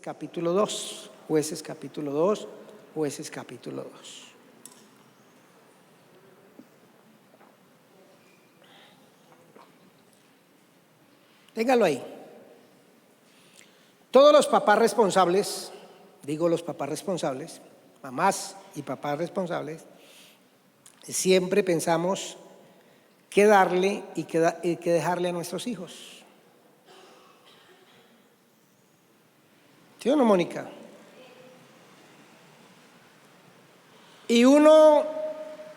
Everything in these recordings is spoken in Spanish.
Capítulo 2, Jueces capítulo 2, Jueces capítulo 2. Téngalo ahí. Todos los papás responsables, digo los papás responsables, mamás y papás responsables, siempre pensamos qué darle y qué dejarle a nuestros hijos. ¿Sí o no, Mónica? Y uno,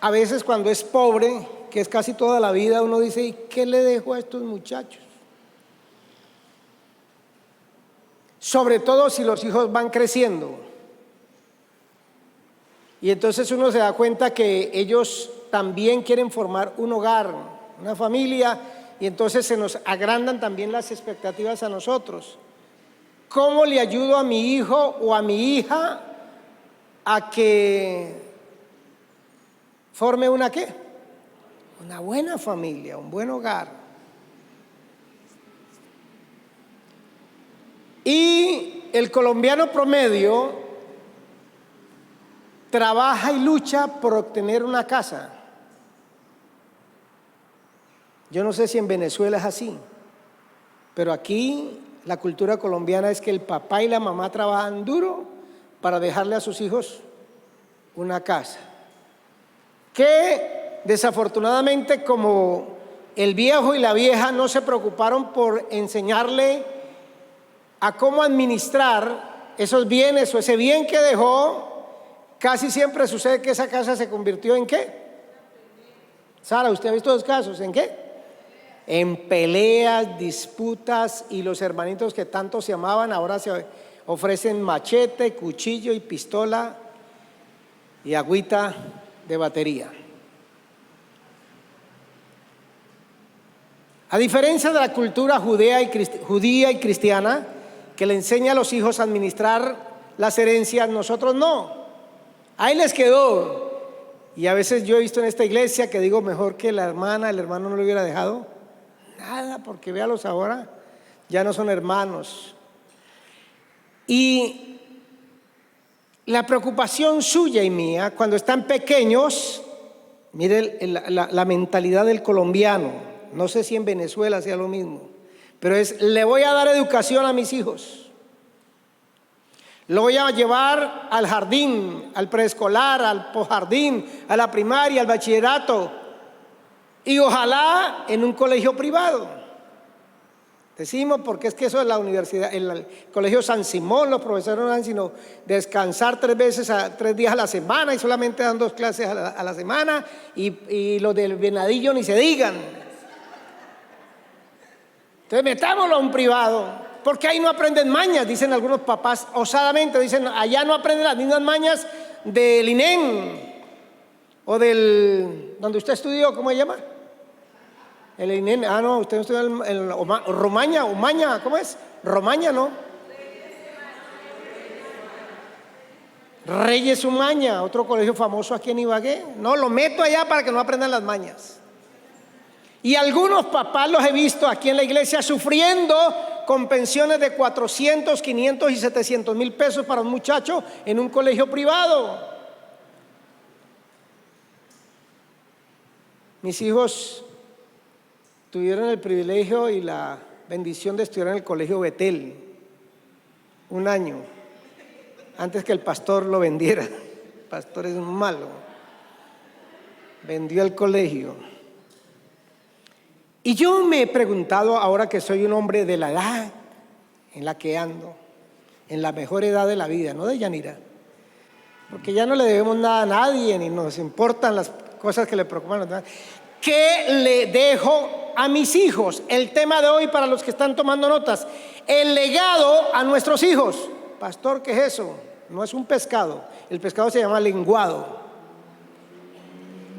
a veces cuando es pobre, que es casi toda la vida, uno dice, ¿y qué le dejo a estos muchachos? Sobre todo si los hijos van creciendo. Y entonces uno se da cuenta que ellos también quieren formar un hogar, una familia, y entonces se nos agrandan también las expectativas a nosotros. ¿Cómo le ayudo a mi hijo o a mi hija a que forme una qué? Una buena familia, un buen hogar. Y el colombiano promedio trabaja y lucha por obtener una casa. Yo no sé si en Venezuela es así, pero aquí la cultura colombiana es que el papá y la mamá trabajan duro para dejarle a sus hijos una casa. Que desafortunadamente, como el viejo y la vieja no se preocuparon por enseñarle a cómo administrar esos bienes o ese bien que dejó, casi siempre sucede que esa casa se convirtió ¿en qué? Sara, ¿usted ha visto dos casos? ¿En qué? En peleas, disputas, y los hermanitos que tanto se amaban ahora se ofrecen machete, cuchillo y pistola y agüita de batería. A diferencia de la cultura judía y cristiana, que le enseña a los hijos a administrar las herencias, nosotros no. Ahí les quedó. Y a veces yo he visto en esta iglesia que digo, mejor que la hermana, el hermano no le hubiera dejado nada, porque véalos ahora, ya no son hermanos. Y la preocupación suya y mía, cuando están pequeños, mire la mentalidad del colombiano, no sé si en Venezuela sea lo mismo, pero es, le voy a dar educación a mis hijos. Lo voy a llevar al jardín, al preescolar, al posjardín, a la primaria, al bachillerato, y ojalá en un colegio privado. Decimos porque es que eso es la universidad, el colegio San Simón, los profesores no dan sino descansar 3 días a la semana y solamente dan 2 clases a la semana, y los del Venadillo ni se digan. Entonces metámoslo a un privado, porque ahí no aprenden mañas, dicen algunos papás osadamente, dicen allá no aprenden las mismas mañas del INEM o del, donde usted estudió, ¿cómo se llama? El INEM, no, usted estudió en Romaña, ¿cómo es? Romaña, ¿no? Reyes Umaña, otro colegio famoso aquí en Ibagué. No, lo meto allá para que no aprendan las mañas. Y algunos papás los he visto aquí en la iglesia sufriendo con pensiones de 400, 500 y 700 mil pesos para un muchacho en un colegio privado. Mis hijos tuvieron el privilegio y la bendición de estudiar en el colegio Betel 1 año antes que el pastor lo vendiera. El pastor es un malo, vendió el colegio. Y yo me he preguntado, ahora que soy un hombre de la edad en la que ando, en la mejor edad de la vida, no de Yanira, porque ya no le debemos nada a nadie ni nos importan las cosas que le preocupan a los demás. ¿Qué le dejo a mis hijos? El tema de hoy para los que están tomando notas: el legado a nuestros hijos. Pastor, ¿qué es eso? No es un pescado, el pescado se llama lenguado.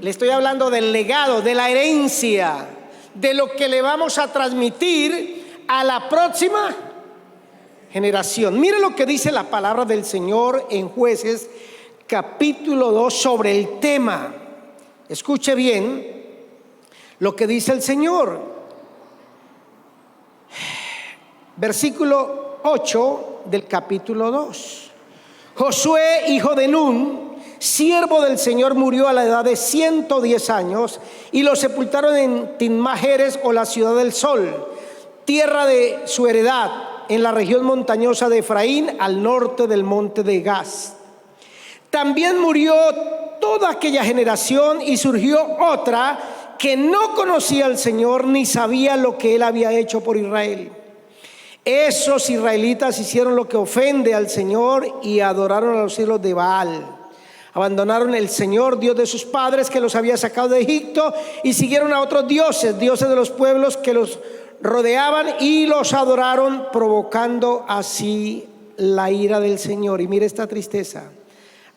Le estoy hablando del legado, de la herencia, de lo que le vamos a transmitir a la próxima generación. Mire lo que dice la palabra del Señor en Jueces capítulo 2 sobre el tema. Escuche bien lo que dice el Señor. Versículo 8 del capítulo 2. Josué, hijo de Nun, siervo del Señor, murió a la edad de 110 años y lo sepultaron en Timnat-Heres, o la ciudad del sol, tierra de su heredad, en la región montañosa de Efraín, al norte del monte de Gaz. También murió toda aquella generación y surgió otra que no conocía al Señor ni sabía lo que Él había hecho por Israel. Esos israelitas hicieron lo que ofende al Señor y adoraron a los ídolos de Baal. Abandonaron el Señor, Dios de sus padres, que los había sacado de Egipto, y siguieron a otros dioses, dioses de los pueblos que los rodeaban, y los adoraron, provocando así la ira del Señor. Y mire esta tristeza: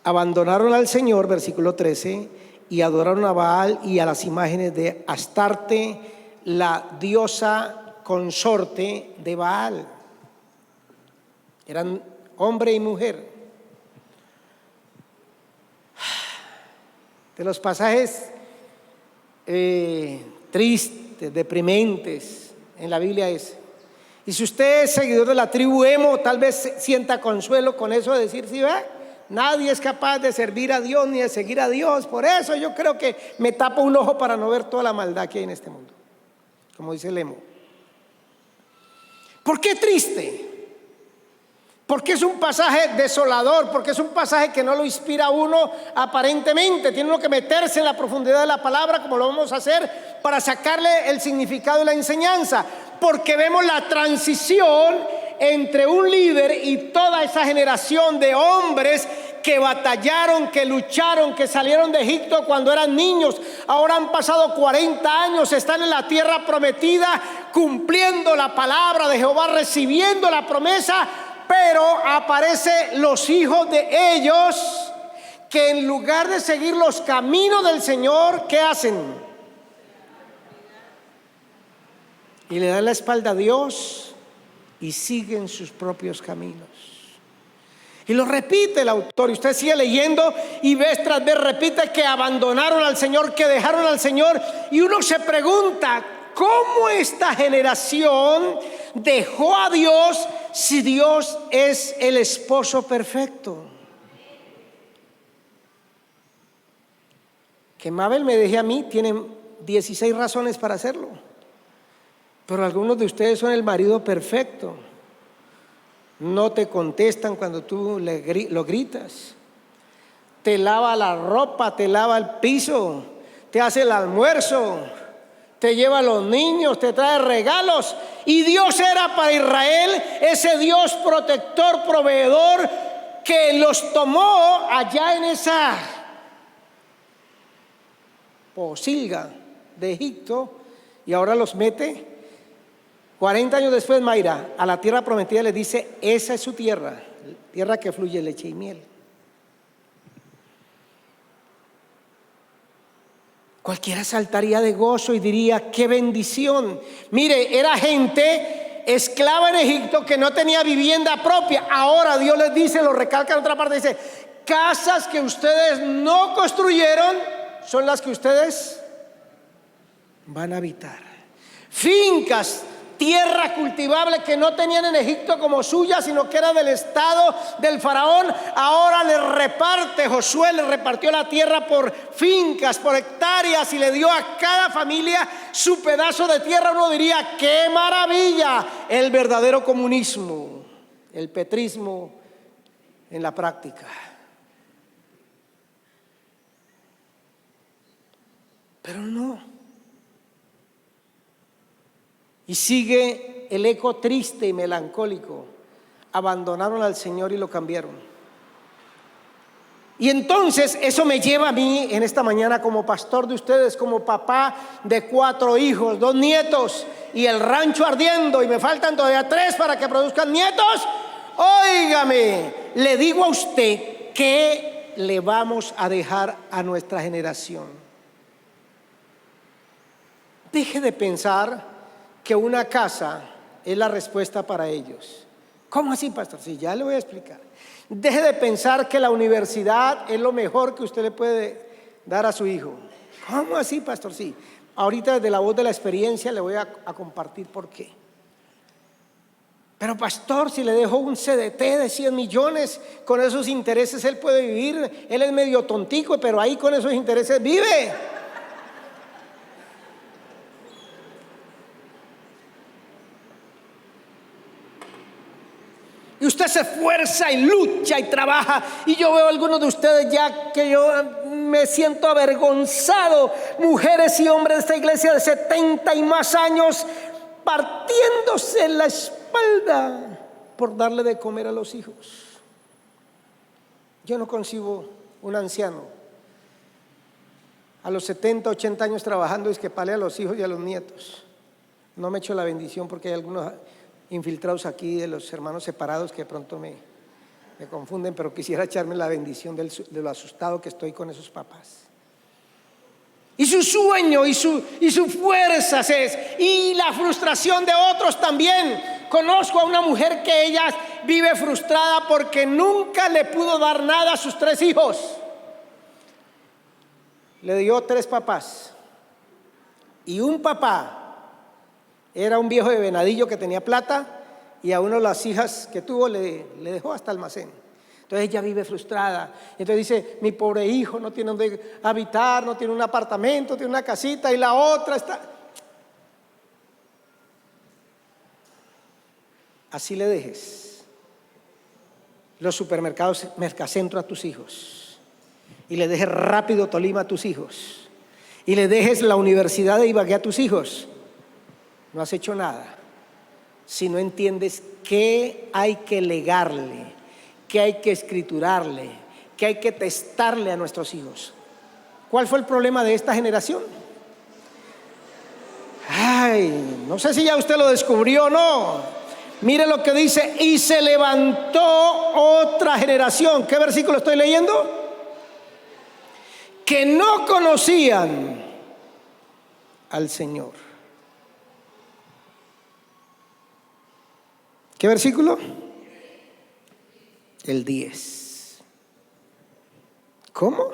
abandonaron al Señor, versículo 13, y adoraron a Baal y a las imágenes de Astarte, la diosa consorte de Baal. Eran hombre y mujer. De los pasajes tristes, deprimentes en la Biblia es. Y si usted es seguidor de la tribu Emo, tal vez sienta consuelo con eso de decir: sí, ¿ve? Nadie es capaz de servir a Dios ni de seguir a Dios. Por eso yo creo que me tapo un ojo para no ver toda la maldad que hay en este mundo, como dice el Emo. ¿Por qué triste? Porque es un pasaje desolador, porque es un pasaje que no lo inspira a uno aparentemente. Tiene uno que meterse en la profundidad de la palabra, como lo vamos a hacer, para sacarle el significado y la enseñanza. Porque vemos la transición entre un líder y toda esa generación de hombres que batallaron, que lucharon, que salieron de Egipto cuando eran niños. Ahora han pasado 40 años, están en la tierra prometida, cumpliendo la palabra de Jehová, recibiendo la promesa. Pero aparecen los hijos de ellos, que en lugar de seguir los caminos del Señor, ¿qué hacen? Y le dan la espalda a Dios y siguen sus propios caminos. Y lo repite el autor, y usted sigue leyendo y vez tras vez repite que abandonaron al Señor, que dejaron al Señor. Y uno se pregunta: ¿cómo esta generación dejó a Dios si Dios es el esposo perfecto? Que Mabel me deje a mí, tienen 16 razones para hacerlo. Pero algunos de ustedes son el marido perfecto. No te contestan cuando tú lo gritas. Te lava la ropa, te lava el piso, te hace el almuerzo, te lleva a los niños, te trae regalos. Y Dios era para Israel ese Dios protector, proveedor, que los tomó allá en esa posilga de Egipto, y ahora los mete 40 años después, Mayra, a la tierra prometida. Les dice: esa es su tierra, tierra que fluye leche y miel. Cualquiera saltaría de gozo y diría: qué bendición. Mire, era gente esclava en Egipto que no tenía vivienda propia. Ahora Dios les dice, lo recalca en otra parte, dice: casas que ustedes no construyeron son las que ustedes van a habitar. Fincas, tierra cultivable que no tenían en Egipto como suya, sino que era del estado del faraón. Ahora le reparte, Josué le repartió la tierra por fincas, por hectáreas, y le dio a cada familia su pedazo de tierra. Uno diría: ¡qué maravilla! El verdadero comunismo, el petrismo en la práctica. Pero no. Y sigue el eco triste y melancólico: abandonaron al Señor y lo cambiaron. Y entonces eso me lleva a mí en esta mañana, como pastor de ustedes, como papá de 4 hijos, 2 nietos y el rancho ardiendo, y me faltan todavía 3 para que produzcan nietos. Óigame, le digo a usted: ¿qué le vamos a dejar a nuestra generación? Deje de pensar que una casa es la respuesta para ellos. ¿Cómo así, pastor? Sí, ya le voy a explicar. Deje de pensar que la universidad es lo mejor que usted le puede dar a su hijo. ¿Cómo así, pastor? Sí, ahorita desde la voz de la experiencia le voy a compartir por qué. Pero pastor, si le dejo un CDT de 100 millones, con esos intereses él puede vivir. Él es medio tontico, pero ahí con esos intereses vive. Y usted se esfuerza y lucha y trabaja. Y yo veo a algunos de ustedes ya que yo me siento avergonzado. Mujeres y hombres de esta iglesia de 70 y más años partiéndose la espalda por darle de comer a los hijos. Yo no concibo un anciano a los 70, 80 años trabajando y es que pale a los hijos y a los nietos. No me echo la bendición porque hay algunos infiltrados aquí de los hermanos separados que de pronto me confunden, pero quisiera echarme la bendición de lo asustado que estoy con esos papás. Y su sueño y su fuerza y la frustración de otros también. Conozco a una mujer que ella vive frustrada porque nunca le pudo dar nada a sus 3 hijos. Le dio 3 papás. Y un papá era un viejo de Venadillo que tenía plata y a una de las hijas que tuvo le dejó hasta almacén. Entonces ella vive frustrada. Entonces dice, mi pobre hijo no tiene donde habitar, no tiene un apartamento, tiene una casita y la otra está... Así le dejes los supermercados Mercacentro a tus hijos y le dejes Rápido Tolima a tus hijos y le dejes la Universidad de Ibagué a tus hijos. No has hecho nada si no entiendes qué hay que legarle, qué hay que escriturarle, qué hay que testarle a nuestros hijos. ¿Cuál fue el problema de esta generación? Ay, no sé si ya usted lo descubrió o no. Mire lo que dice, y se levantó otra generación. ¿Qué versículo estoy leyendo? Que no conocían al Señor. ¿Qué versículo? El 10. ¿Cómo?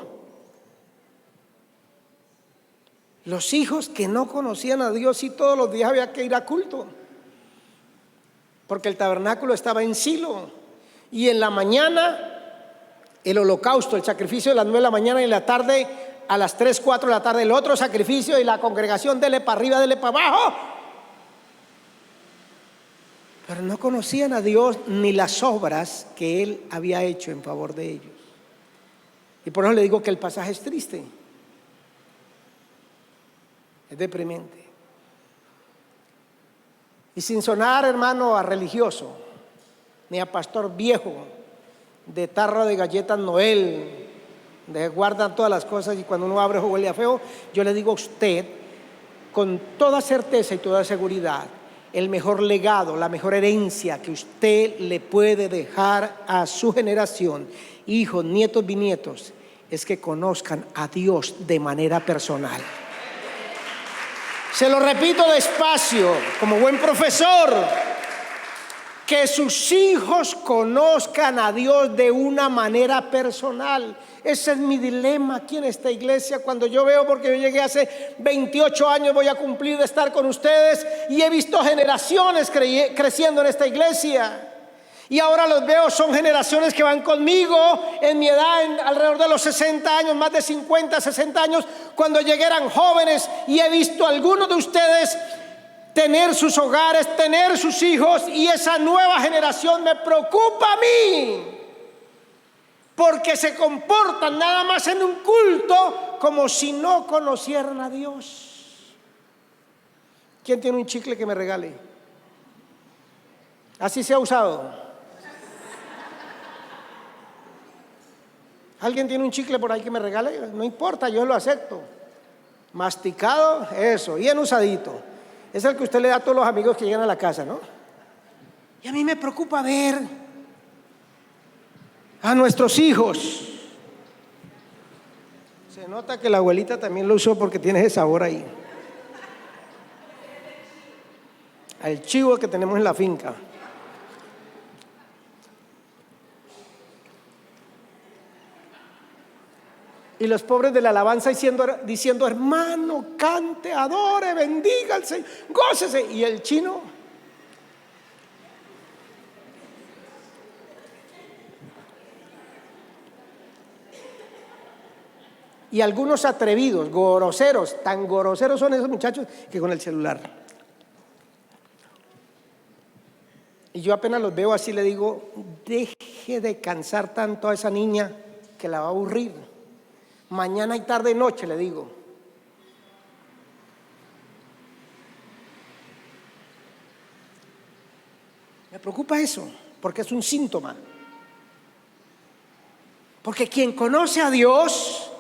Los hijos que no conocían a Dios y todos los días había que ir a culto. Porque el tabernáculo estaba en Silo. Y en la mañana el holocausto, el sacrificio de las 9 de la mañana, y en la tarde a las 3, 4 de la tarde el otro sacrificio, y la congregación dele para arriba, dele para abajo. Pero no conocían a Dios ni las obras que Él había hecho en favor de ellos. Y por eso le digo que el pasaje es triste, es deprimente. Y sin sonar, hermano, a religioso, ni a pastor viejo, de tarro de galletas Noel, de que guardan todas las cosas y cuando uno abre huele a feo, yo le digo a usted, con toda certeza y toda seguridad, el mejor legado, la mejor herencia que usted le puede dejar a su generación, hijos, nietos, bisnietos, es que conozcan a Dios de manera personal. Se lo repito despacio, como buen profesor, que sus hijos conozcan a Dios de una manera personal. Ese es mi dilema aquí en esta iglesia. Cuando yo veo, porque yo llegué hace 28 años, voy a cumplir de estar con ustedes, y he visto generaciones creciendo en esta iglesia. Y ahora los veo, son generaciones que van conmigo en mi edad, alrededor de los 60 años, más de 50, 60 años. Cuando llegué eran jóvenes, y he visto a algunos de ustedes tener sus hogares, tener sus hijos, y esa nueva generación me preocupa a mí, porque se comportan nada más en un culto como si no conocieran a Dios. ¿Quién tiene un chicle que me regale? Así se ha usado. ¿Alguien tiene un chicle por ahí que me regale? No importa, yo lo acepto. Masticado, eso, bien usadito. Es el que usted le da a todos los amigos que llegan a la casa, ¿no? Y a mí me preocupa ver a nuestros hijos. Se nota que la abuelita también lo usó porque tiene ese sabor ahí. Al chivo que tenemos en la finca. Y los pobres de la alabanza diciendo, hermano, cante, adore, bendiga al Señor, gócese. Y el chino, Y algunos atrevidos, groseros, tan groseros son esos muchachos que con el celular. Y yo apenas los veo así le digo, deje de cansar tanto a esa niña que la va a aburrir. Mañana y tarde y noche le digo. Me preocupa eso, porque es un síntoma. Porque quien conoce a Dios,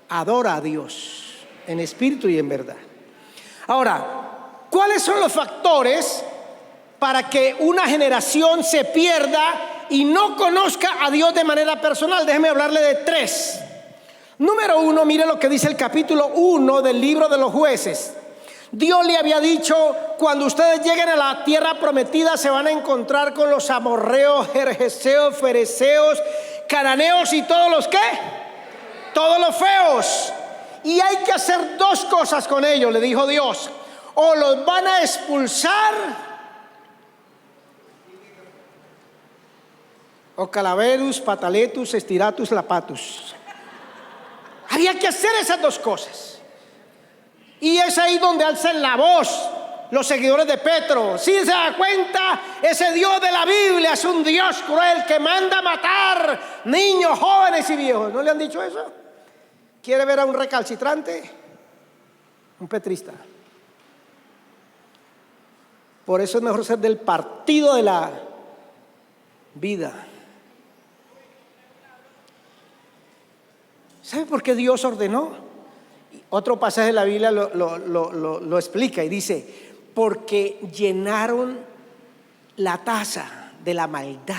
adora a Dios, en espíritu y en verdad. Ahora, ¿cuáles son los factores para que una generación se pierda y no conozca a Dios de manera personal? Déjeme hablarle de 3. Número 1, mire lo que dice el capítulo 1 del libro de los Jueces. Dios le había dicho, cuando ustedes lleguen a la tierra prometida se van a encontrar con los amorreos, jerjeseos, fereceos, cananeos y todos los ¿qué? Todos los feos. Y hay que hacer 2 cosas con ellos, le dijo Dios. O los van a expulsar, o calaverus, pataletus, estiratus, lapatus. Había que hacer esas 2 cosas. Y es ahí donde alzan la voz los seguidores de Petro. Si se da cuenta, ese Dios de la Biblia es un Dios cruel que manda matar niños, jóvenes y viejos. ¿No le han dicho eso? ¿Quiere ver a un recalcitrante? Un petrista. Por eso es mejor ser del partido de la vida. ¿Sabe por qué Dios ordenó? Otro pasaje de la Biblia lo explica y dice, porque llenaron la taza de la maldad.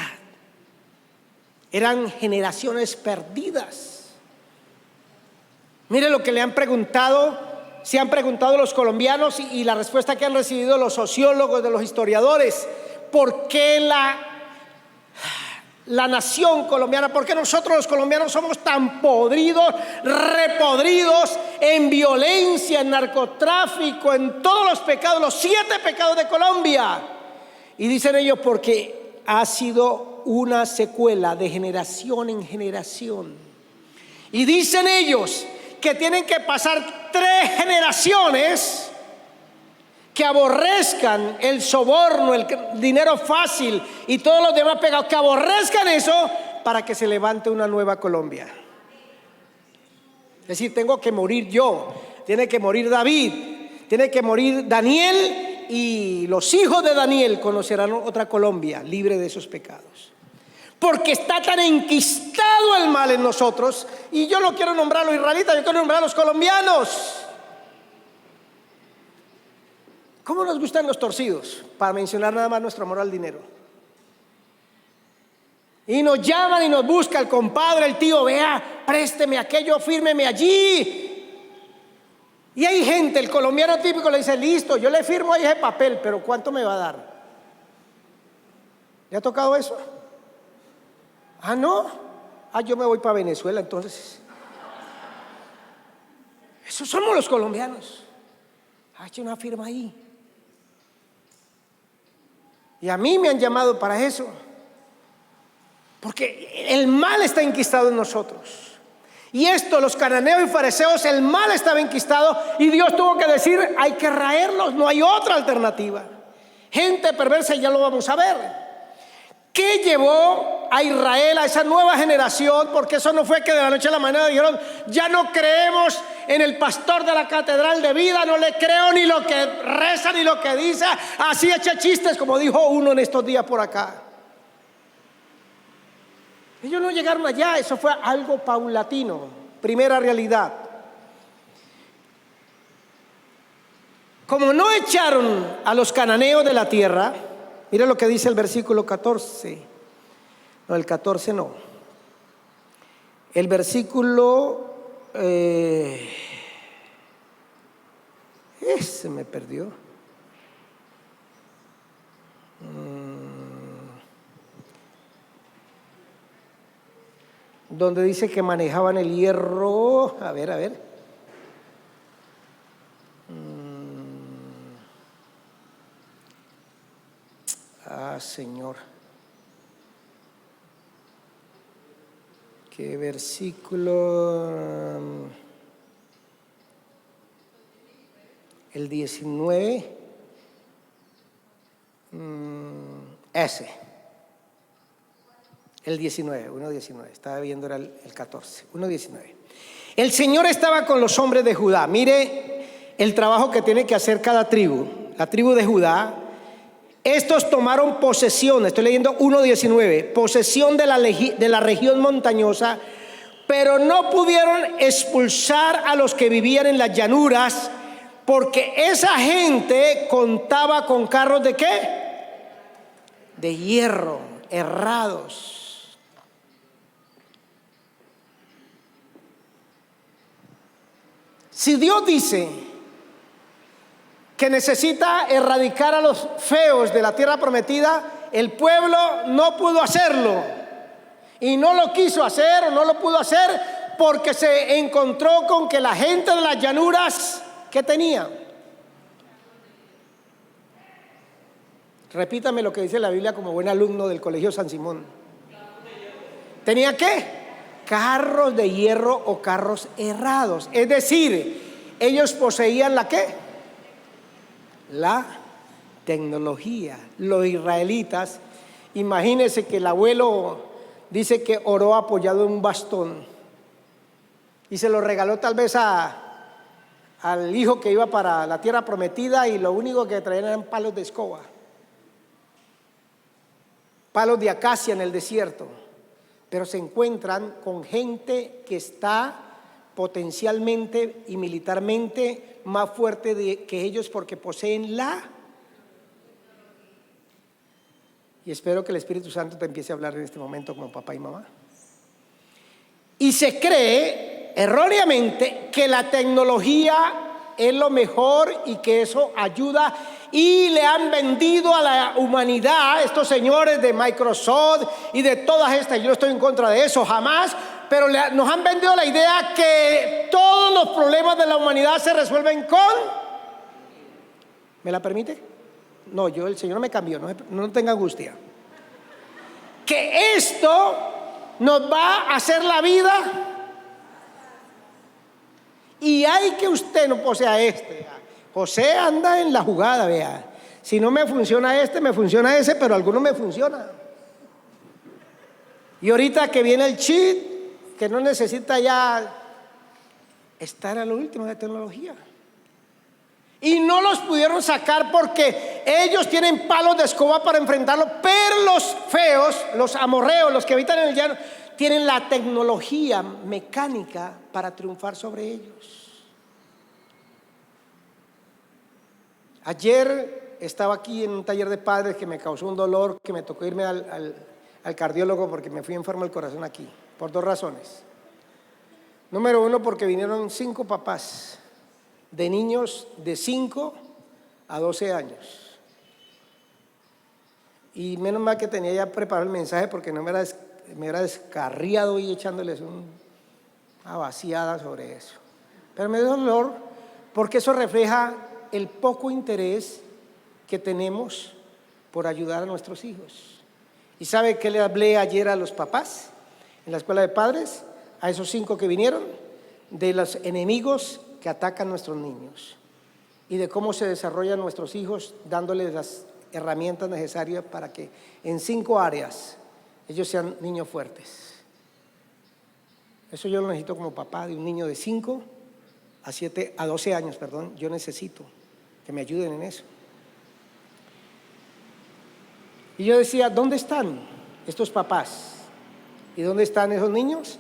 Eran generaciones perdidas. Mire lo que le han preguntado, se han preguntado los colombianos y la respuesta que han recibido los sociólogos, de los historiadores. ¿Por qué la nación colombiana, por qué nosotros los colombianos somos tan podridos, repodridos en violencia, en narcotráfico, en todos los pecados, los 7 pecados de Colombia? Y dicen ellos, porque ha sido una secuela de generación en generación. Y dicen ellos que tienen que pasar 3 generaciones que aborrezcan el soborno, el dinero fácil y todos los demás pecados, que aborrezcan eso para que se levante una nueva Colombia. Es decir, tengo que morir yo, tiene que morir David, tiene que morir Daniel, y los hijos de Daniel conocerán otra Colombia libre de esos pecados. Porque está tan enquistado el mal en nosotros, y yo no quiero nombrar a los israelitas, yo quiero nombrar a los colombianos. ¿Cómo nos gustan los torcidos? Para mencionar nada más nuestro amor al dinero. Y nos llaman y nos busca el compadre, el tío, vea, présteme aquello, fírmeme allí. Y hay gente, el colombiano típico le dice, listo, yo le firmo ahí ese papel, pero ¿cuánto me va a dar? ¿Le ha tocado eso? Ah, no. Ah, yo me voy para Venezuela entonces. Esos somos los colombianos. Hace una firma ahí. Y a mí me han llamado para eso, porque el mal está enquistado en nosotros. Y esto, los cananeos y fariseos, el mal estaba enquistado, y Dios tuvo que decir, hay que raerlos, no hay otra alternativa. Gente perversa, y ya lo vamos a ver. ¿Qué llevó a Israel, a esa nueva generación? Porque eso no fue que de la noche a la mañana dijeron, ya no creemos en el pastor de la catedral de vida, no le creo ni lo que reza ni lo que dice, así echa chistes, como dijo uno en estos días por acá. Ellos no llegaron allá, eso fue algo paulatino. Primera realidad. Como no echaron a los cananeos de la tierra, mira lo que dice el versículo 14. No, el 14 no. El versículo... ese me perdió. Donde dice que manejaban el hierro. A ver. Señor. ¿Qué versículo? el 19, el 19, 1:19, estaba viendo era el 14, 1:19. El Señor estaba con los hombres de Judá. Mire el trabajo que tiene que hacer cada tribu. La tribu de Judá, estos tomaron posesión, estoy leyendo 1:19, posesión de la región montañosa, pero no pudieron expulsar a los que vivían en las llanuras, porque esa gente contaba con carros ¿de qué? De hierro, herrados. Si Dios dice que necesita erradicar a los feos de la tierra prometida, el pueblo no pudo hacerlo. Y no lo quiso hacer o no lo pudo hacer porque se encontró con que la gente de las llanuras, ¿qué tenía? Repítame lo que dice la Biblia como buen alumno del Colegio San Simón. ¿Tenía qué? Carros de hierro o carros herrados. Es decir, ellos poseían ¿la qué? La tecnología. Los israelitas, imagínense que el abuelo dice que oró apoyado en un bastón y se lo regaló tal vez al hijo que iba para la tierra prometida, y lo único que traían eran palos de escoba, palos de acacia en el desierto. Pero se encuentran con gente que está potencialmente y militarmente más fuerte que ellos porque poseen y espero que el Espíritu Santo te empiece a hablar en este momento como papá y mamá. Y se cree erróneamente que la tecnología es lo mejor y que eso ayuda, y le han vendido a la humanidad, estos señores de Microsoft y de todas estas, yo no estoy en contra de eso jamás, pero nos han vendido la idea que todos los problemas de la humanidad se resuelven con... ¿Me la permite? No, el Señor me cambió, no tenga angustia. Que esto nos va a hacer la vida, y hay que usted no posea José anda en la jugada, vea. Si no me funciona me funciona ese, pero alguno me funciona. Y ahorita que viene el chip, que no necesita ya estar a lo último de tecnología. Y no los pudieron sacar porque ellos tienen palos de escoba para enfrentarlo, pero los feos, los amorreos, los que habitan en el llano, tienen la tecnología mecánica para triunfar sobre ellos. Ayer estaba aquí en un taller de padres que me causó un dolor, que me tocó irme al cardiólogo porque me fui enfermo del corazón aquí, por 2 razones. Número 1, porque vinieron 5 papás de niños de 5 a 12 años. Y menos mal que tenía ya preparado el mensaje, porque no me hubiera descarriado y echándoles una vaciada sobre eso. Pero me dio dolor porque eso refleja el poco interés que tenemos por ayudar a nuestros hijos. ¿Y sabe qué le hablé ayer a los papás en la escuela de padres? A esos 5 que vinieron, de los enemigos que atacan a nuestros niños y de cómo se desarrollan nuestros hijos, dándoles las herramientas necesarias para que en 5 áreas ellos sean niños fuertes. Eso yo lo necesito como papá de un niño de 5 a 12 años, perdón. Yo necesito que me ayuden en eso. Y yo decía, ¿dónde están estos papás? ¿Y dónde están esos niños?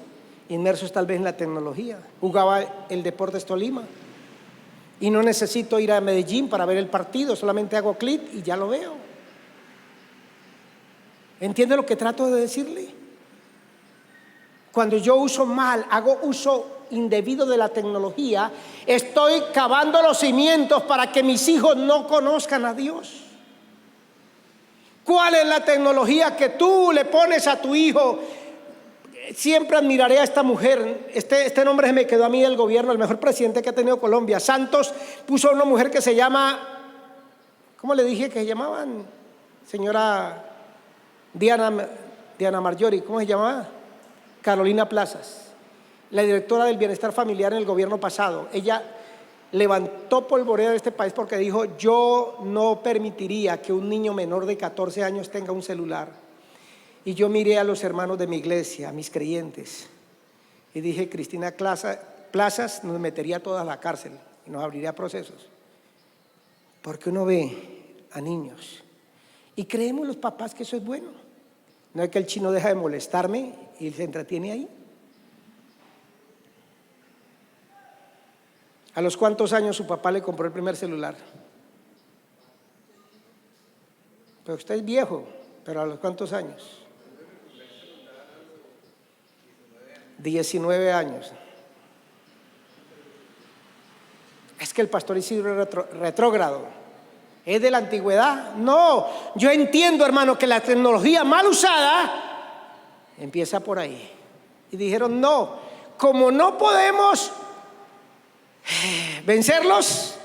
Inmersos tal vez en la tecnología. Jugaba el Deportes Tolima y no necesito ir a Medellín para ver el partido, solamente hago clic y ya lo veo. ¿Entiende lo que trato de decirle? Cuando yo uso mal, hago uso indebido de la tecnología, estoy cavando los cimientos para que mis hijos no conozcan a Dios. ¿Cuál es la tecnología que tú le pones a tu hijo? Siempre admiraré a esta mujer. Este nombre se me quedó a mí del gobierno, el mejor presidente que ha tenido Colombia. Santos puso a una mujer que se llama, ¿cómo le dije que se llamaban? Señora Diana Marjorie, ¿cómo se llamaba? Carolina Plazas, la directora del bienestar familiar en el gobierno pasado. Ella levantó polvoreda de este país porque dijo: yo no permitiría que un niño menor de 14 años tenga un celular. Y yo miré a los hermanos de mi iglesia, a mis creyentes, y dije: Cristina Plazas nos metería a todas a la cárcel y nos abriría procesos, porque uno ve a niños y creemos los papás que eso es bueno. No es que el chino deja de molestarme y se entretiene ahí. ¿A los cuántos años su papá le compró el primer celular? Pero usted es viejo, pero ¿a los cuántos años? 19 años. Es que el pastor Isidro es retrógrado, es de la antigüedad. No, yo entiendo, hermano, que la tecnología mal usada empieza por ahí. Y dijeron: no, como no podemos vencerlos,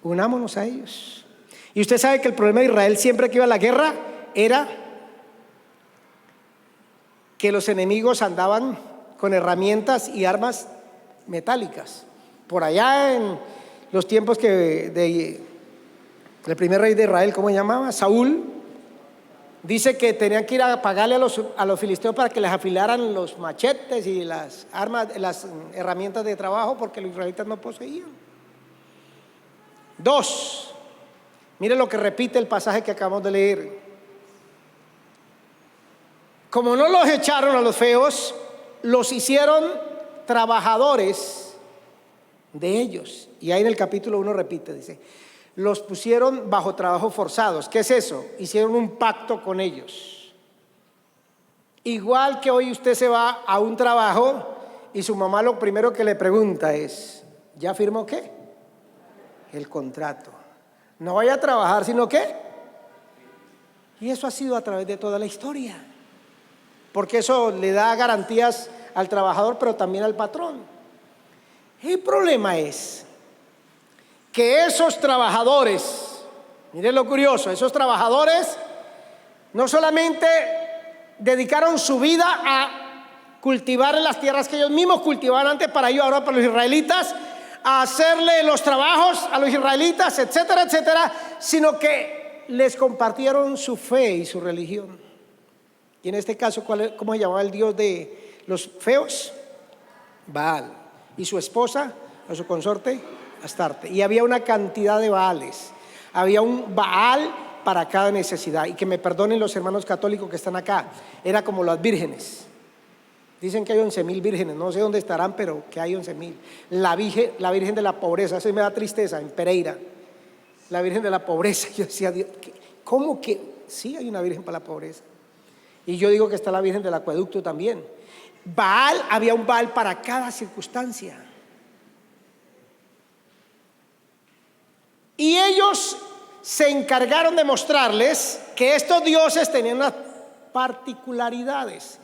unámonos a ellos. Y usted sabe que el problema de Israel siempre que iba a la guerra era que los enemigos andaban con herramientas y armas metálicas. Por allá en los tiempos el primer rey de Israel, ¿cómo se llamaba? Saúl, dice que tenían que ir a pagarle a los filisteos para que les afilaran los machetes y las armas, las herramientas de trabajo, porque los israelitas no poseían. 2, mire lo que repite el pasaje que acabamos de leer: como no los echaron a los feos, los hicieron trabajadores de ellos. Y ahí en el capítulo 1 repite, dice: los pusieron bajo trabajo forzados. ¿Qué es eso? Hicieron un pacto con ellos. Igual que hoy usted se va a un trabajo y su mamá lo primero que le pregunta es: ¿ya firmó qué? El contrato. No vaya a trabajar, sino ¿qué? Y eso ha sido a través de toda la historia, porque eso le da garantías al trabajador, pero también al patrón. El problema es que esos trabajadores, miren lo curioso, esos trabajadores no solamente dedicaron su vida a cultivar en las tierras que ellos mismos cultivaban antes para ellos, ahora para los israelitas, a hacerle los trabajos a los israelitas, etcétera, etcétera, sino que les compartieron su fe y su religión. Y en este caso, ¿cómo se llamaba el dios de los feos? Baal. Y su esposa, o su consorte, Astarte. Y había una cantidad de Baales. Había un Baal para cada necesidad. Y que me perdonen los hermanos católicos que están acá, era como las vírgenes. Dicen que hay 11,000 vírgenes, no sé dónde estarán, pero que hay 11,000. La Virgen de la Pobreza, eso me da tristeza, en Pereira. La Virgen de la Pobreza. Yo decía: Dios, ¿cómo que? Sí, hay una Virgen para la pobreza. Y yo digo que está la Virgen del Acueducto también. Baal, había un Baal para cada circunstancia. Y ellos se encargaron de mostrarles que estos dioses tenían unas particularidades.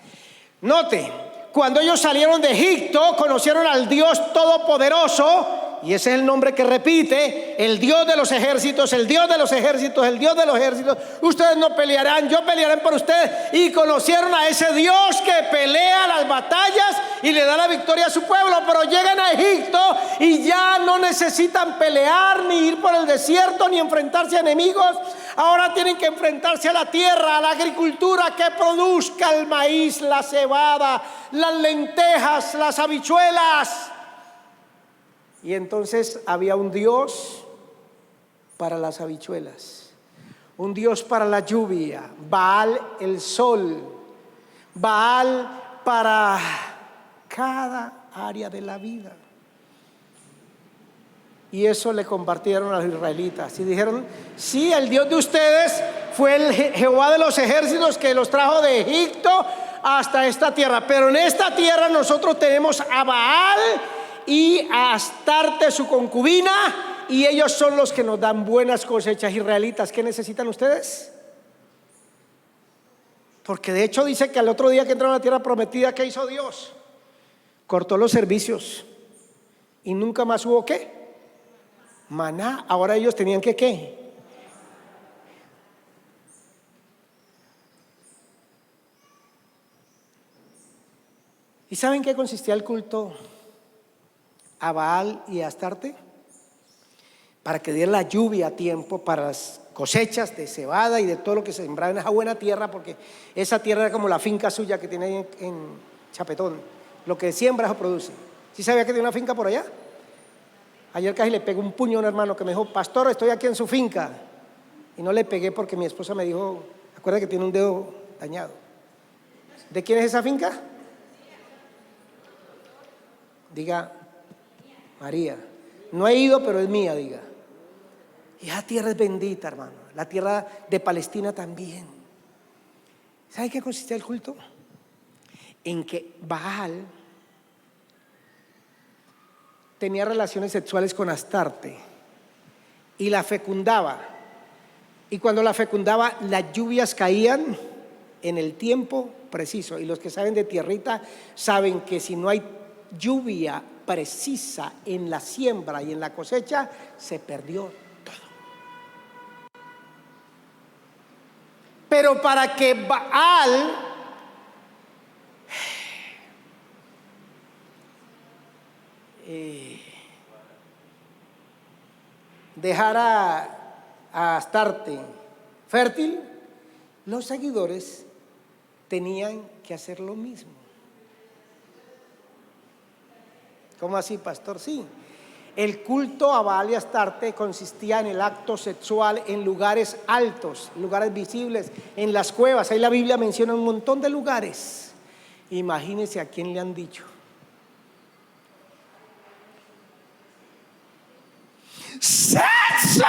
Note, cuando ellos salieron de Egipto, conocieron al Dios Todopoderoso, y ese es el nombre que repite: el Dios de los ejércitos, el Dios de los ejércitos, el Dios de los ejércitos. Ustedes no pelearán, yo pelearé por ustedes. Y conocieron a ese Dios que pelea las batallas y le da la victoria a su pueblo. Pero llegan a Egipto y ya no necesitan pelear, ni ir por el desierto, ni enfrentarse a enemigos. Ahora tienen que enfrentarse a la tierra, a la agricultura que produzca el maíz, la cebada, las lentejas, las habichuelas. Y entonces había un Dios para las habichuelas, un Dios para la lluvia, Baal el sol, Baal para cada área de la vida. Y eso le compartieron a los israelitas y dijeron: sí, el Dios de ustedes fue el Jehová de los ejércitos que los trajo de Egipto hasta esta tierra, pero en esta tierra nosotros tenemos a Baal y a Astarte, su concubina, y ellos son los que nos dan buenas cosechas. Israelitas, ¿qué necesitan ustedes? Porque de hecho dice que al otro día que entraron a la tierra prometida, ¿qué hizo Dios? Cortó los servicios y nunca más hubo ¿qué? Maná. Ahora ellos tenían que ¿qué? ¿Y saben qué consistía el culto a Baal y a Astarte para que diera la lluvia a tiempo para las cosechas de cebada y de todo lo que se sembraba en esa buena tierra, porque esa tierra era como la finca suya que tiene ahí en Chapetón. Lo que siembra se produce. ¿Sí sabía que tiene una finca por allá? Ayer casi le pegué un puño a un hermano que me dijo: pastor, estoy aquí en su finca. Y no le pegué porque mi esposa me dijo: acuerda que tiene un dedo dañado. ¿De quién es esa finca? Diga: María. No he ido, pero es mía, diga. Y esa tierra es bendita, hermano. La tierra de Palestina también. ¿Sabe qué consistía el culto? En que Baal tenía relaciones sexuales con Astarte y la fecundaba. Y cuando la fecundaba, las lluvias caían en el tiempo preciso. Y los que saben de tierrita saben que si no hay lluvia precisa en la siembra y en la cosecha, se perdió todo. Pero para que Baal dejara a Astarte fértil, los seguidores tenían que hacer lo mismo. ¿Cómo así, pastor? Sí. El culto a Baal y Astarte consistía en el acto sexual en lugares altos, lugares visibles, en las cuevas. Ahí la Biblia menciona un montón de lugares. Imagínense a quién le han dicho: ¡sexo!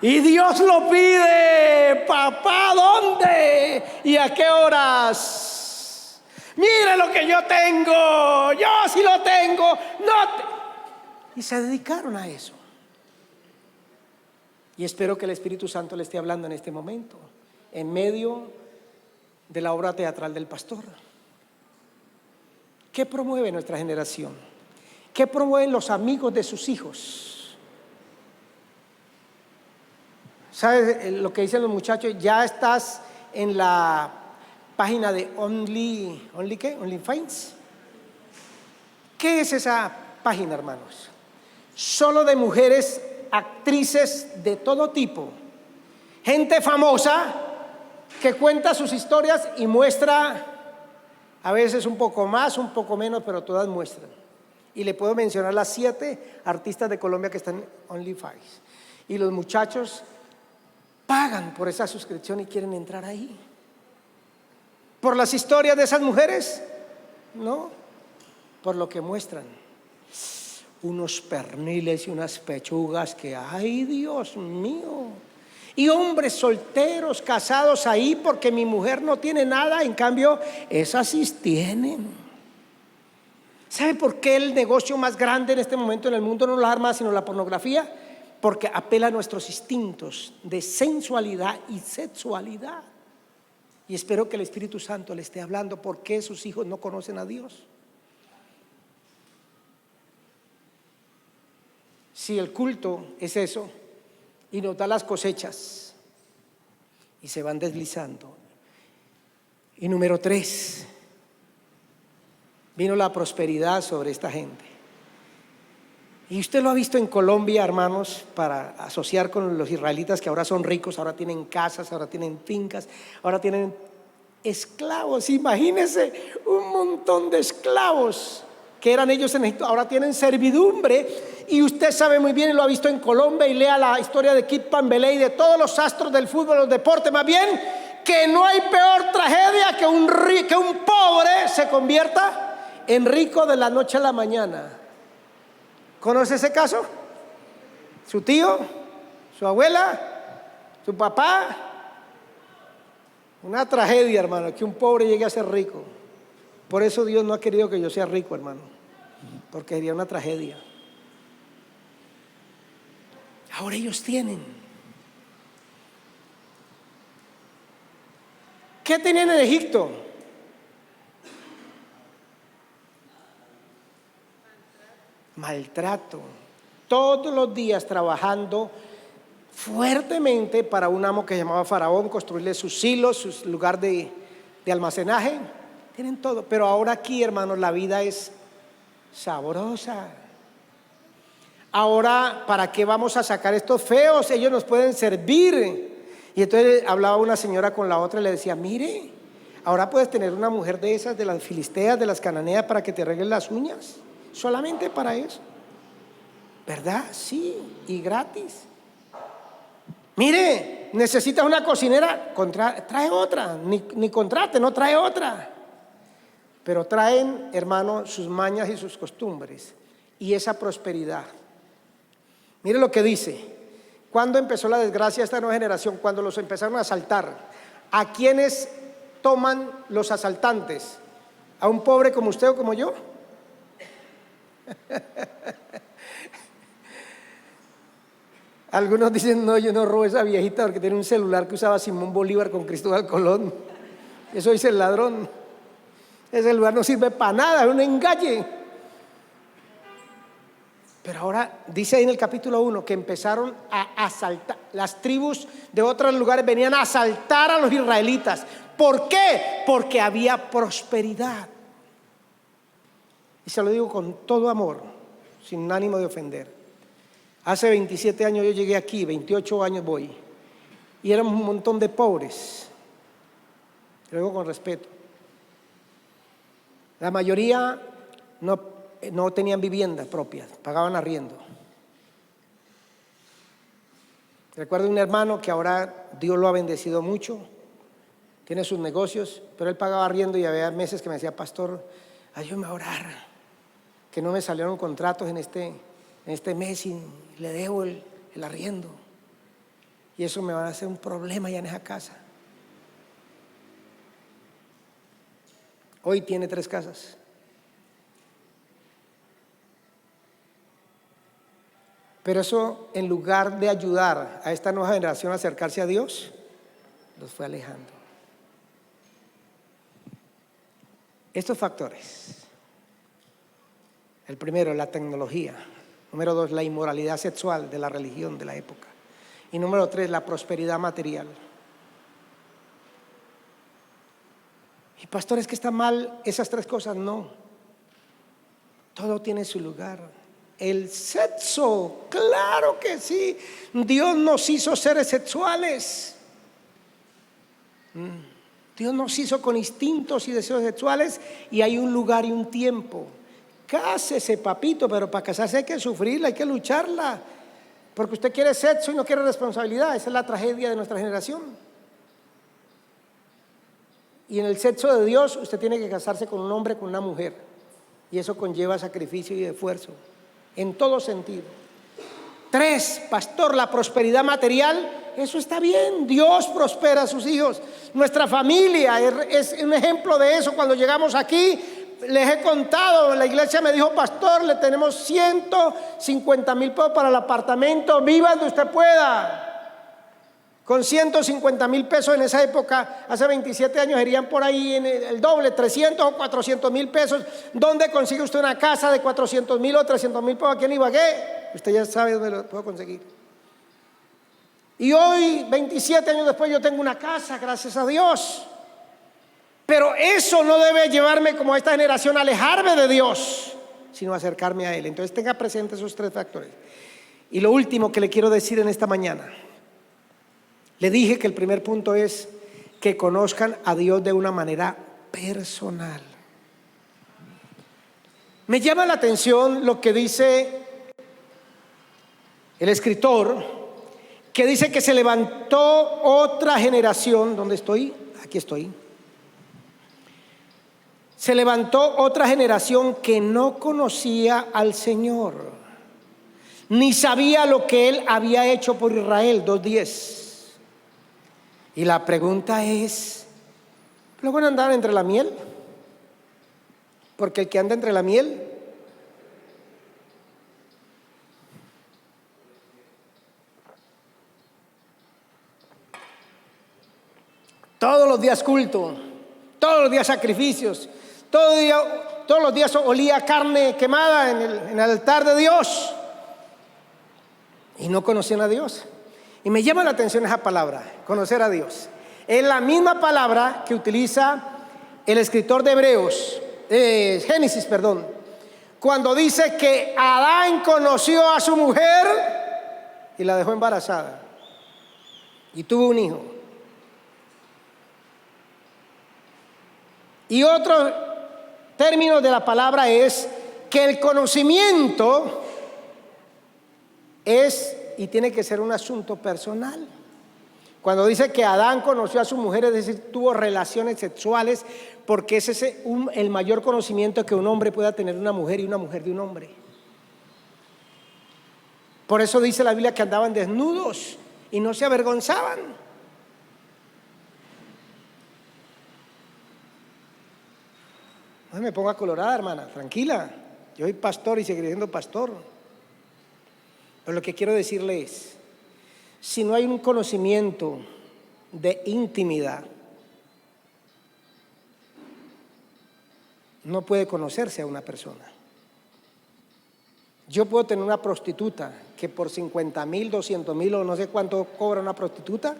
Y Dios lo pide. Papá, ¿dónde? ¿Y a qué horas? Mire lo que yo tengo. Yo sí lo tengo. Y se dedicaron a eso. Y espero que el Espíritu Santo le esté hablando en este momento, en medio de la obra teatral del pastor. ¿Qué promueve nuestra generación? ¿Qué promueven los amigos de sus hijos? ¿Sabes lo que dicen los muchachos? Ya estás en la página de OnlyFans. ¿Qué es esa página, hermanos? Solo de mujeres, actrices de todo tipo, gente famosa que cuenta sus historias y muestra, a veces un poco más, un poco menos, pero todas muestran. Y le puedo mencionar las 7 artistas de Colombia que están en OnlyFans. Y los muchachos pagan por esa suscripción y quieren entrar ahí. ¿Por las historias de esas mujeres? No, por lo que muestran. Unos perniles y unas pechugas que, ¡ay, Dios mío! Y hombres solteros, casados ahí porque mi mujer no tiene nada, en cambio, esas sí tienen. ¿Sabe por qué el negocio más grande en este momento en el mundo no es la arma, sino la pornografía? Porque apela a nuestros instintos de sensualidad y sexualidad. Y espero que el Espíritu Santo le esté hablando por qué sus hijos no conocen a Dios. Si el culto es eso y nos da las cosechas y se van deslizando. Y número 3, vino la prosperidad sobre esta gente. Y usted lo ha visto en Colombia, hermanos, para asociar con los israelitas que ahora son ricos, ahora tienen casas, ahora tienen fincas, ahora tienen esclavos. Imagínense un montón de esclavos que eran ellos en Egipto, ahora tienen servidumbre. Y usted sabe muy bien, y lo ha visto en Colombia, y lea la historia de Kid Pambelé y de todos los astros del fútbol, los deportes, más bien, que no hay peor tragedia que un pobre se convierta en rico de la noche a la mañana. ¿Conoce ese caso? ¿Su tío? ¿Su abuela? ¿Su papá? Una tragedia, hermano, que un pobre llegue a ser rico. Por eso Dios no ha querido que yo sea rico, hermano, porque sería una tragedia. Ahora ellos tienen. ¿Qué tenían en Egipto? Maltrato. Todos los días trabajando fuertemente para un amo que se llamaba Faraón, construirle sus silos, su lugar de almacenaje. tienen todo. Pero ahora aquí, hermanos, la vida es sabrosa. Ahora, ¿para qué vamos a sacar estos feos? Ellos nos pueden servir. Y entonces hablaba una señora con la otra y le decía, mire, ahora puedes tener una mujer de esas, de las filisteas, de las cananeas, para que te arreglen las uñas. Solamente para eso. ¿Verdad? Sí, y gratis. Mire, necesitas una cocinera, trae otra. Ni contrate, no trae otra. Pero traen, hermano, sus mañas y sus costumbres y esa prosperidad. Mire lo que dice. ¿Cuándo empezó la desgracia de esta nueva generación? Cuando los empezaron a asaltar. ¿A quiénes toman los asaltantes? ¿A un pobre como usted o como yo? Algunos dicen, no, yo no robo a esa viejita porque tiene un celular que usaba Simón Bolívar con Cristóbal Colón. Eso dice el ladrón. Ese celular no sirve para nada, es un engañe. Pero ahora dice ahí en el capítulo 1 que empezaron a asaltar. Las tribus de otros lugares venían a asaltar a los israelitas. ¿Por qué? Porque había prosperidad. Y se lo digo con todo amor, sin ánimo de ofender. Hace 27 años yo llegué aquí, 28 años voy, y éramos un montón de pobres. Lo digo con respeto. La mayoría no tenían viviendas propias, pagaban arriendo. Recuerdo un hermano que ahora Dios lo ha bendecido mucho, tiene sus negocios, pero él pagaba arriendo y había meses que me decía, pastor, ayúdame a orar, que no me salieron contratos en este mes y le debo el arriendo. Y eso me va a hacer un problema ya en esa casa. Hoy tiene 3 casas. Pero eso, en lugar de ayudar a esta nueva generación a acercarse a Dios, los fue alejando. Estos factores. El primero, la tecnología. Número 2, la inmoralidad sexual de la religión de la época. Y número 3, la prosperidad material. Y pastor, ¿es que está mal esas 3 cosas? No. Todo tiene su lugar. El sexo, claro que sí. Dios nos hizo seres sexuales. Dios nos hizo con instintos y deseos sexuales y hay un lugar y un tiempo. Cásese, papito, pero para casarse hay que sufrirla, hay que lucharla. Porque usted quiere sexo y no quiere responsabilidad. Esa es la tragedia de nuestra generación. Y en el sexo de Dios usted tiene que casarse con un hombre, con una mujer. Y eso conlleva sacrificio y esfuerzo. En todo sentido. 3, pastor, la prosperidad material. Eso está bien. Dios prospera a sus hijos. Nuestra familia es un ejemplo de eso. Cuando llegamos aquí, les he contado, la iglesia me dijo, pastor, le tenemos 150,000 pesos para el apartamento, viva donde usted pueda. Con 150,000 pesos en esa época, hace 27 años, serían por ahí en el doble, 300 o 400,000 pesos. ¿Dónde consigue usted una casa de 400,000 o 300,000 pesos aquí en Ibagué? Usted ya sabe dónde lo puedo conseguir. Y hoy, 27 años después, yo tengo una casa, gracias a Dios. Pero eso no debe llevarme como a esta generación a alejarme de Dios, sino a acercarme a Él. Entonces tenga presente esos 3 factores. Y lo último que le quiero decir en esta mañana. Le dije que el primer punto es que conozcan a Dios de una manera personal. Me llama la atención lo que dice el escritor, que dice que se levantó otra generación. ¿Dónde estoy? Aquí estoy. Se levantó otra generación que no conocía al Señor, ni sabía lo que Él había hecho por Israel. 2:10. Y la pregunta es, ¿luego van a andar entre la miel? Porque el que anda entre la miel todos los días culto, todos los días sacrificios, todos los días olía carne quemada en el altar de Dios y no conocían a Dios. Y me llama la atención esa palabra, conocer a Dios. Es la misma palabra que utiliza el escritor de Génesis, perdón, cuando dice que Adán conoció a su mujer y la dejó embarazada y tuvo un hijo. Y otro término de la palabra es que el conocimiento es y tiene que ser un asunto personal. Cuando dice que Adán conoció a su mujer, es decir, tuvo relaciones sexuales, porque ese es el mayor conocimiento que un hombre pueda tener de una mujer y una mujer de un hombre. Por eso dice la Biblia que andaban desnudos y no se avergonzaban. No me ponga colorada, hermana, tranquila. Yo soy pastor y seguiré siendo pastor. Pero lo que quiero decirle es, si no hay un conocimiento de intimidad, no puede conocerse a una persona. Yo puedo tener una prostituta que por 50,000, 200,000 o no sé cuánto cobra una prostituta,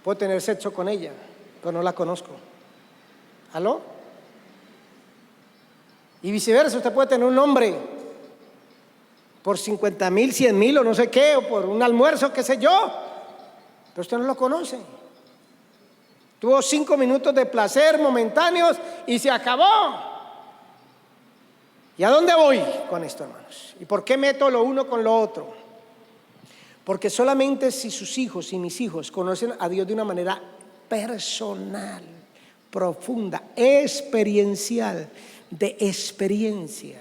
puedo tener sexo con ella, pero no la conozco. ¿Aló? Y viceversa, usted puede tener un hombre por 50,000, 100,000 o no sé qué, o por un almuerzo, qué sé yo, pero usted no lo conoce. Tuvo 5 minutos de placer momentáneos y se acabó. ¿Y a dónde voy con esto, hermanos? ¿Y por qué meto lo uno con lo otro? Porque solamente si sus hijos y mis hijos conocen a Dios de una manera personal, profunda, experiencial, de experiencia,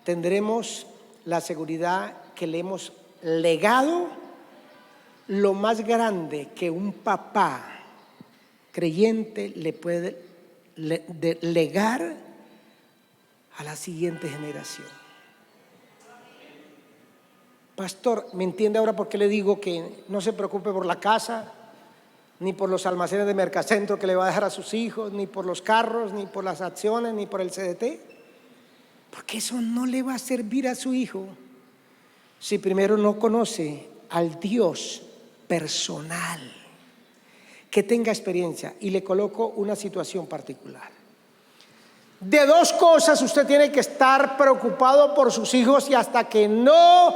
tendremos la seguridad que le hemos legado lo más grande que un papá creyente le puede legar a la siguiente generación. Pastor, ¿me entiende ahora por qué le digo que no se preocupe por la casa, ni por los almacenes de Mercacentro que le va a dejar a sus hijos, ni por los carros, ni por las acciones, ni por el CDT? Porque eso no le va a servir a su hijo si primero no conoce al Dios personal, que tenga experiencia. Y le coloco una situación particular. De dos cosas usted tiene que estar preocupado por sus hijos, y hasta que no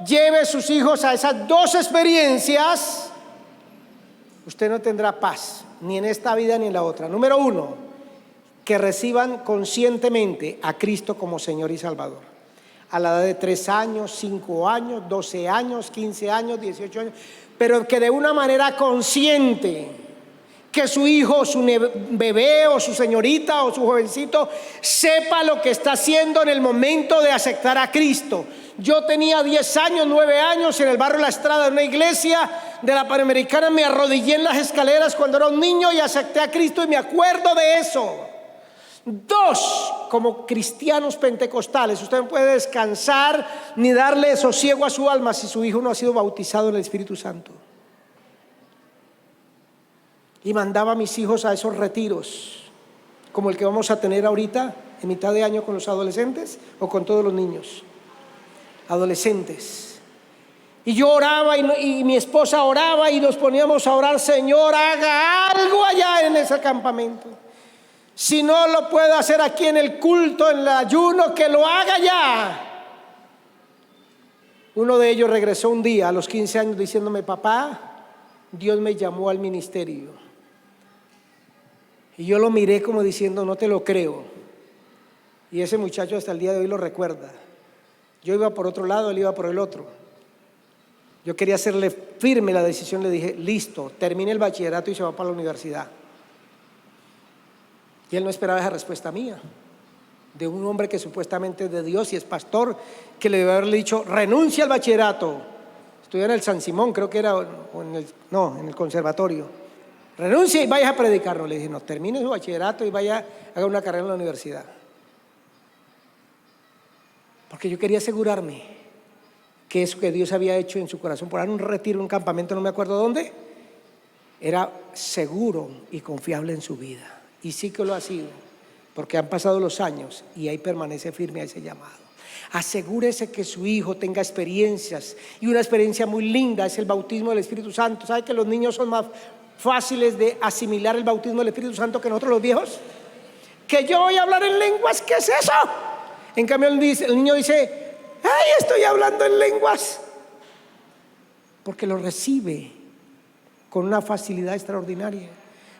lleve sus hijos a esas dos experiencias, usted no tendrá paz, ni en esta vida ni en la otra. Número uno, que reciban conscientemente a Cristo como Señor y Salvador. A la edad de 3 años, 5 años, 12 años, 15 años, 18 años, pero que de una manera consciente, que su hijo, su bebé o su señorita o su jovencito sepa lo que está haciendo en el momento de aceptar a Cristo. Yo tenía 10 años, 9 años en el barrio La Estrada, en una iglesia de la Panamericana. Me arrodillé en las escaleras cuando era un niño y acepté a Cristo, y me acuerdo de eso. 2, como cristianos pentecostales, usted no puede descansar ni darle sosiego a su alma si su hijo no ha sido bautizado en el Espíritu Santo. Y mandaba a mis hijos a esos retiros, como el que vamos a tener ahorita en mitad de año con los adolescentes, o con todos los niños adolescentes. Y yo oraba y mi esposa oraba, y nos poníamos a orar: Señor, haga algo allá en ese campamento. Si no lo puedo hacer aquí en el culto, en el ayuno, que lo haga ya. Uno de ellos regresó un día a los 15 años diciéndome: papá, Dios me llamó al ministerio. Y yo lo miré como diciendo: no te lo creo. Y ese muchacho hasta el día de hoy lo recuerda. Yo iba por otro lado, él iba por el otro. Yo quería hacerle firme la decisión, le dije: listo, termine el bachillerato y se va para la universidad. Y él no esperaba esa respuesta mía, de un hombre que supuestamente es de Dios y es pastor, que le debe haberle dicho: renuncia al bachillerato. Estudió en el San Simón, creo que era, en el conservatorio. Renuncia y vaya a predicar. No, le dije: no, termine su bachillerato y vaya, haga una carrera en la universidad. Porque yo quería asegurarme que eso que Dios había hecho en su corazón, por dar un retiro, un campamento, no me acuerdo dónde, era seguro y confiable en su vida. Y sí que lo ha sido, porque han pasado los años y ahí permanece firme a ese llamado. Asegúrese que su hijo tenga experiencias, y una experiencia muy linda es el bautismo del Espíritu Santo. ¿Sabe que los niños son más fáciles de asimilar el bautismo del Espíritu Santo que nosotros los viejos? Que yo voy a hablar en lenguas, ¿qué es eso? En cambio el niño dice, ¡ay, estoy hablando en lenguas! Porque lo recibe con una facilidad extraordinaria.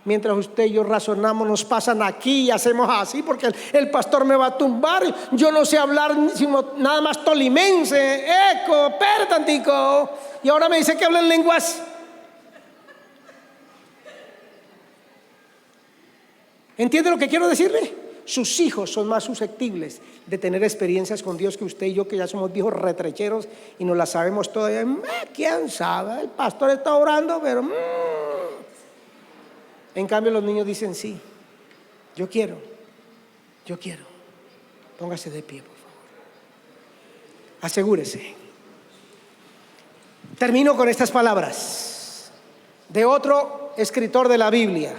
Mientras usted y yo razonamos, nos pasan aquí y hacemos así porque el pastor me va a tumbar. Yo no sé hablar sino nada más tolimense, eco, pertantico. Y ahora me dice que habla en lenguas. ¿Entiende lo que quiero decirle? Sus hijos son más susceptibles de tener experiencias con Dios que usted y yo, que ya somos viejos retrecheros y no las sabemos todavía. ¿Quién sabe? El pastor está orando, pero... En cambio los niños dicen, sí, yo quiero. Póngase de pie, por favor. Asegúrese. Termino con estas palabras de otro escritor de la Biblia.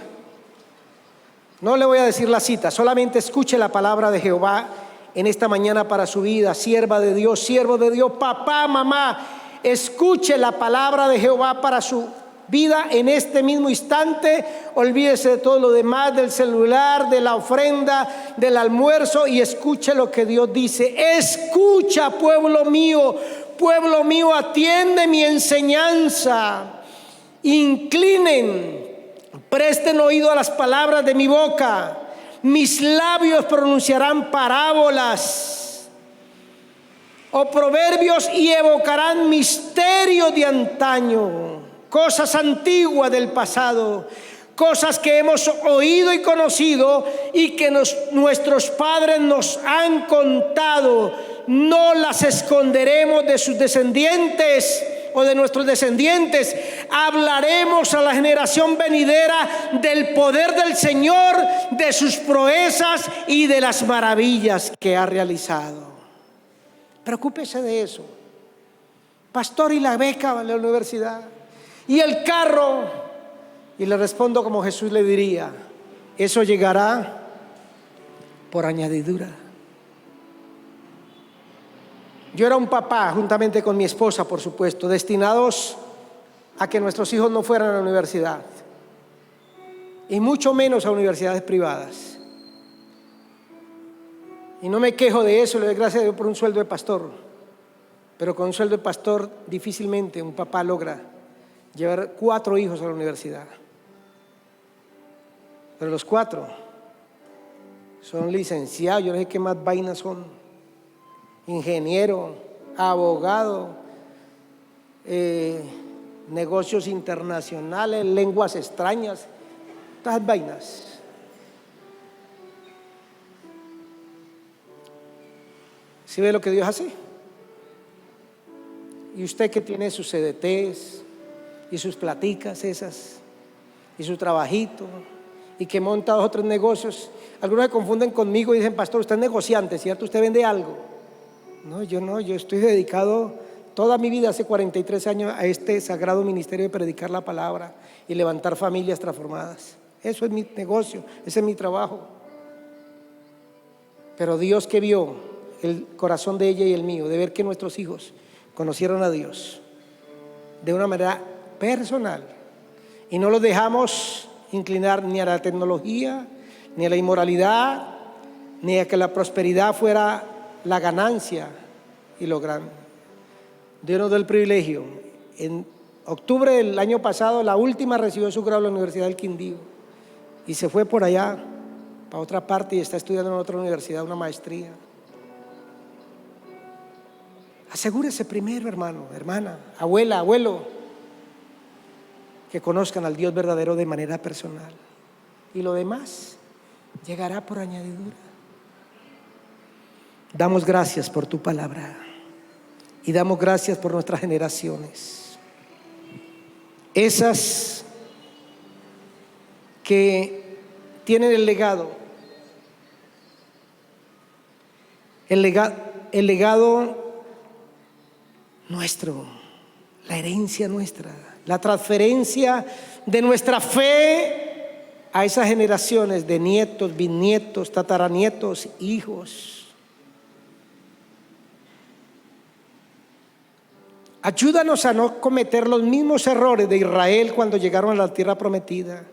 No le voy a decir la cita, solamente escuche la palabra de Jehová en esta mañana para su vida. Sierva de Dios, siervo de Dios, papá, mamá, escuche la palabra de Jehová para su vida en este mismo instante. Olvídese de todo lo demás, del celular, de la ofrenda, del almuerzo, y escuche lo que Dios dice. Escucha, pueblo mío, atiende mi enseñanza. Inclinen, presten oído a las palabras de mi boca. Mis labios pronunciarán parábolas o proverbios y evocarán misterios de antaño, cosas antiguas del pasado, cosas que hemos oído y conocido y que nuestros padres nos han contado. No las esconderemos de sus descendientes o de nuestros descendientes. Hablaremos a la generación venidera del poder del Señor, de sus proezas y de las maravillas que ha realizado. Preocúpese de eso. Pastor, ¿y la beca de la universidad? ¿Y el carro? Y le respondo como Jesús le diría: eso llegará por añadidura. Yo era un papá, juntamente con mi esposa, por supuesto, destinados a que nuestros hijos no fueran a la universidad, y mucho menos a universidades privadas. Y no me quejo de eso, le doy gracias a Dios por un sueldo de pastor. Pero con un sueldo de pastor difícilmente un papá logra llevar 4 hijos a la universidad. Pero los 4 son licenciados, yo no sé qué más vainas son, ingeniero, abogado, negocios internacionales, lenguas extrañas, todas las vainas. ¿Sí ve lo que Dios hace? Y usted que tiene sus CDTs y sus platicas esas y su trabajito y que monta 2 o 3 negocios, algunos se confunden conmigo y dicen: pastor, usted es negociante, ¿cierto? Usted vende algo. No, yo estoy dedicado toda mi vida, hace 43 años, a este sagrado ministerio de predicar la palabra y levantar familias transformadas. Eso es mi negocio, ese es mi trabajo. Pero Dios, que vio el corazón de ella y el mío, de ver que nuestros hijos conocieron a Dios de una manera personal, y no los dejamos inclinar ni a la tecnología, ni a la inmoralidad, ni a que la prosperidad fuera la ganancia y lo grande. Dios nos dio el privilegio. En octubre del año pasado, la última recibió su grado en la Universidad del Quindío y se fue por allá para otra parte y está estudiando en otra universidad una maestría. Asegúrese primero, hermano, hermana, abuela, abuelo, que conozcan al Dios verdadero de manera personal, y lo demás llegará por añadidura. Damos gracias por tu palabra y damos gracias por nuestras generaciones, esas que tienen el legado nuestro, la herencia nuestra, la transferencia de nuestra fe a esas generaciones de nietos, bisnietos, tataranietos, hijos. Ayúdanos a no cometer los mismos errores de Israel cuando llegaron a la tierra prometida,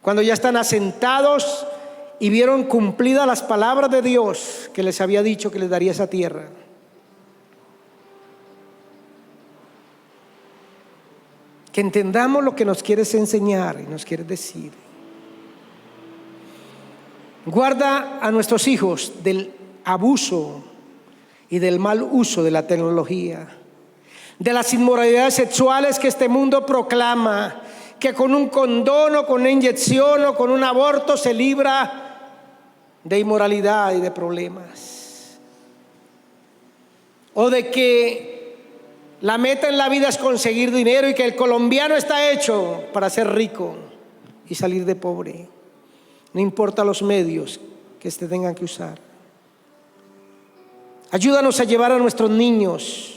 cuando ya están asentados y vieron cumplidas las palabras de Dios que les había dicho que les daría esa tierra. Que entendamos lo que nos quieres enseñar y nos quieres decir. Guarda a nuestros hijos del abuso y del mal uso de la tecnología, de las inmoralidades sexuales que este mundo proclama, que con un condón o con una inyección o con un aborto se libra de inmoralidad y de problemas, o de que la meta en la vida es conseguir dinero y que el colombiano está hecho para ser rico y salir de pobre, no importa los medios que se tengan que usar. Ayúdanos a llevar a nuestros niños,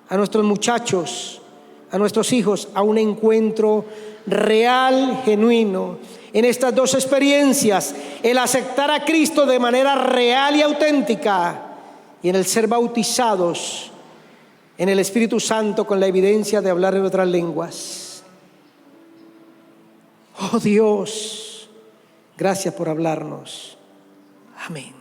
a nuestros muchachos, a nuestros hijos a un encuentro real, genuino, en estas dos experiencias: el aceptar a Cristo de manera real y auténtica, y en el ser bautizados en el Espíritu Santo con la evidencia de hablar en otras lenguas. Oh Dios, gracias por hablarnos. Amén.